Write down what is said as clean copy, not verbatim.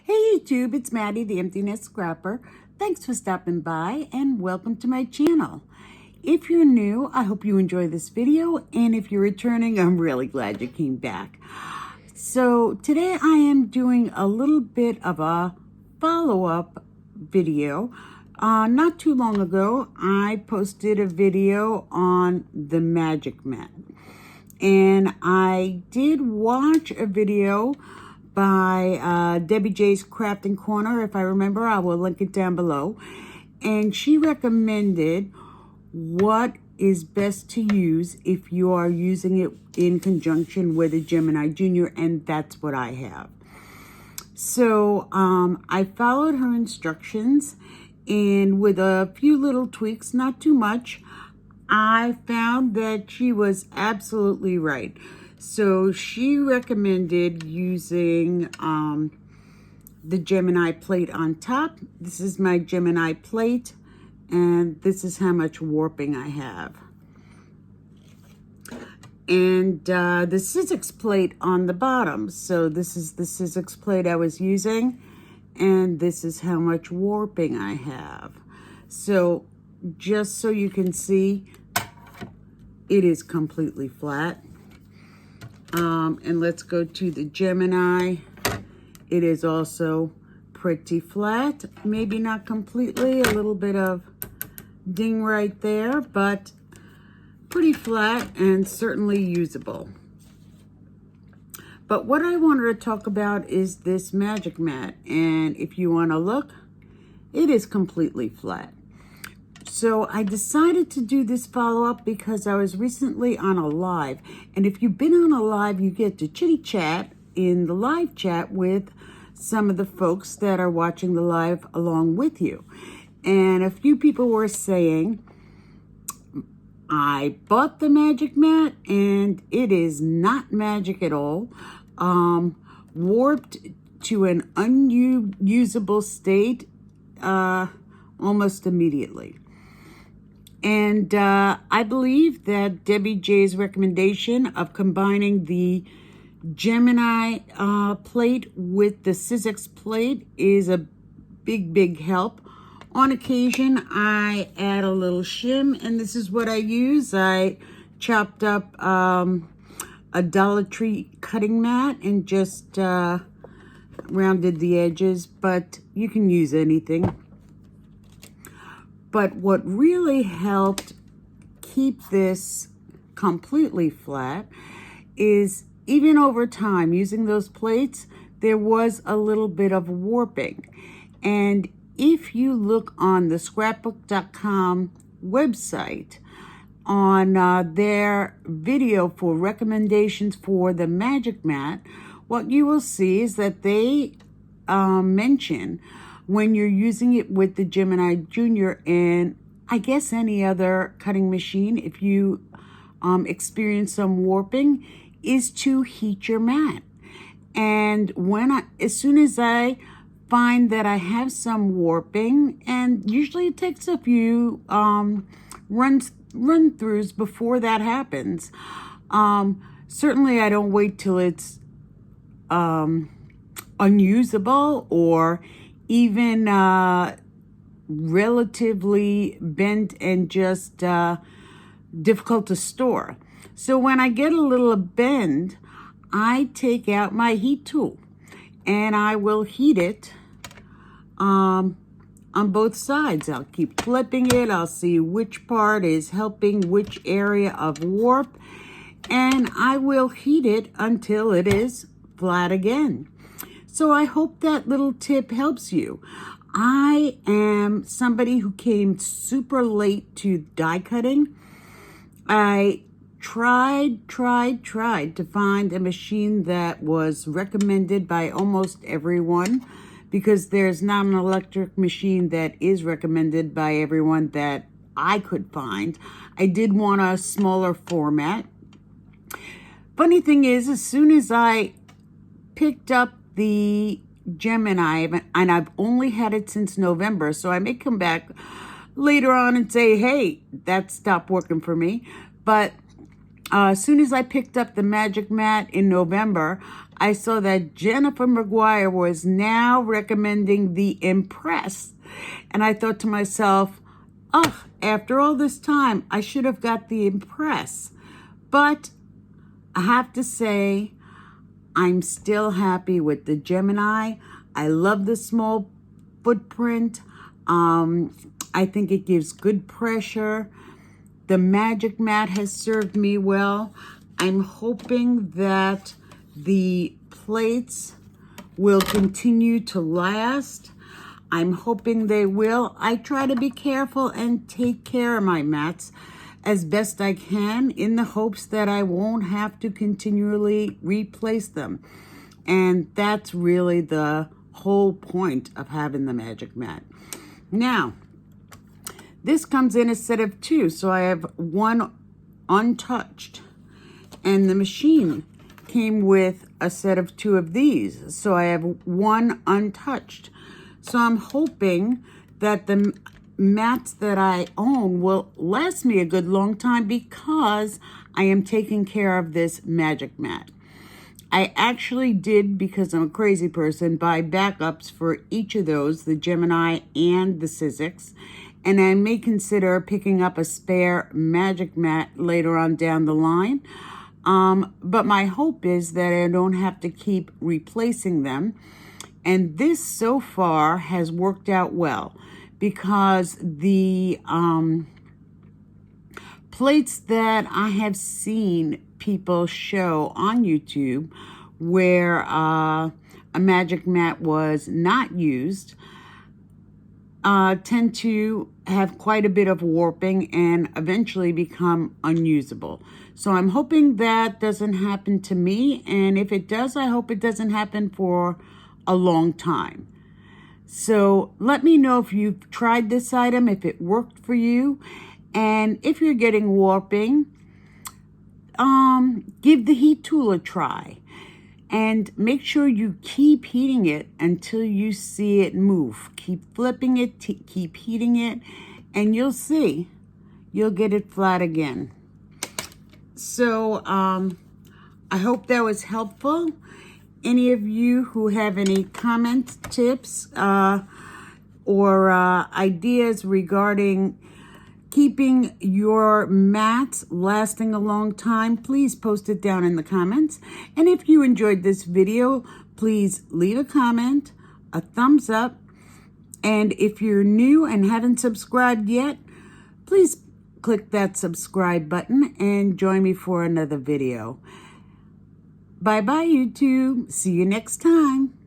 Hey YouTube, it's Maddie, the Emptiness Scrapper. Thanks for stopping by and welcome to my channel. If you're new, I hope you enjoy this video, and if you're returning, I'm really glad you came back. So today I am doing a little bit of a follow-up video. Not too long ago, I posted a video on the Magic Mat, and I did watch a video by Debbie J's Crafting Corner. If I remember, I will link it down below. And she recommended what is best to use if you are using it in conjunction with a Gemini Junior, and that's what I have. So I followed her instructions, and with a few little tweaks, not too much, I found that she was absolutely right. So she recommended using the Gemini plate on top. This is my Gemini plate, and this is how much warping I have. And the Sizzix plate on the bottom. So this is the Sizzix plate I was using, and this is how much warping I have. So just so you can see, it is completely flat. And let's go to the Gemini. It is also pretty flat. Maybe not completely, a little bit of ding right there, but pretty flat and certainly usable. But what I wanted to talk about is this Magic Mat. And if you want to look, it is completely flat. So I decided to do this follow-up because I was recently on a live. And if you've been on a live, you get to chitty chat in the live chat with some of the folks that are watching the live along with you. And a few people were saying, I bought the Magic Mat and it is not magic at all. Warped to an unusable state almost immediately. And I believe that Debbie J's recommendation of combining the Gemini plate with the Sizzix plate is a big help. On occasion, I add a little shim, and this is what I use. I chopped up a Dollar Tree cutting mat and just rounded the edges, but you can use anything. But what really helped keep this completely flat is, even over time, using those plates, there was a little bit of warping. And if you look on the scrapbook.com website, on their video for recommendations for the Magic Mat, what you will see is that they mention when you're using it with the Gemini Junior and I guess any other cutting machine, if you experience some warping, is to heat your mat. And as soon as I find that I have some warping, and usually it takes a few run-throughs before that happens. Certainly I don't wait till it's unusable or even relatively bent and just difficult to store. So when I get a little bend, I take out my heat tool and I will heat it on both sides. I'll keep flipping it. I'll see which part is helping which area of warp, and I will heat it until it is flat again. So I hope that little tip helps you. I am somebody who came super late to die cutting. I tried to find a machine that was recommended by almost everyone, because there's not an electric machine that is recommended by everyone that I could find. I did want a smaller format. Funny thing is, as soon as I picked up the Gemini, and I've only had it since November, so I may come back later on and say, hey, that stopped working for me. But as soon as I picked up the Magic Mat in November, I saw that Jennifer McGuire was now recommending the Impress. And I thought to myself, oh, after all this time, I should have got the Impress. But I have to say, I'm still happy with the Gemini. I love the small footprint. I think it gives good pressure. The Magic Mat has served me well. I'm hoping that the plates will continue to last. I'm hoping they will. I try to be careful and take care of my mats as best I can in the hopes that I won't have to continually replace them. And that's really the whole point of having the Magic Mat. Now, this comes in a set of 2, so I have one untouched. And the machine came with a set of 2 of these, so I have one untouched. So I'm hoping that the mats that I own will last me a good long time because I am taking care of this Magic Mat. I actually did, because I'm a crazy person, buy backups for each of those, the Gemini and the Sizzix. And I may consider picking up a spare Magic Mat later on down the line. But my hope is that I don't have to keep replacing them. And this so far has worked out well because the plates that I have seen people show on YouTube where a Magic Mat was not used tend to have quite a bit of warping and eventually become unusable. So I'm hoping that doesn't happen to me, and if it does, I hope it doesn't happen for a long time. So let me know if you've tried this item, if it worked for you, and if you're getting warping, give the heat tool a try. And make sure you keep heating it until you see it move. Keep flipping it, keep heating it, and you'll see, you'll get it flat again. So I hope that was helpful. Any of you who have any comments, tips, or ideas regarding keeping your mats lasting a long time, please post it down in the comments. And if you enjoyed this video, please leave a comment, a thumbs up. And if you're new and haven't subscribed yet, please click that subscribe button and join me for another video. Bye-bye, YouTube. See you next time.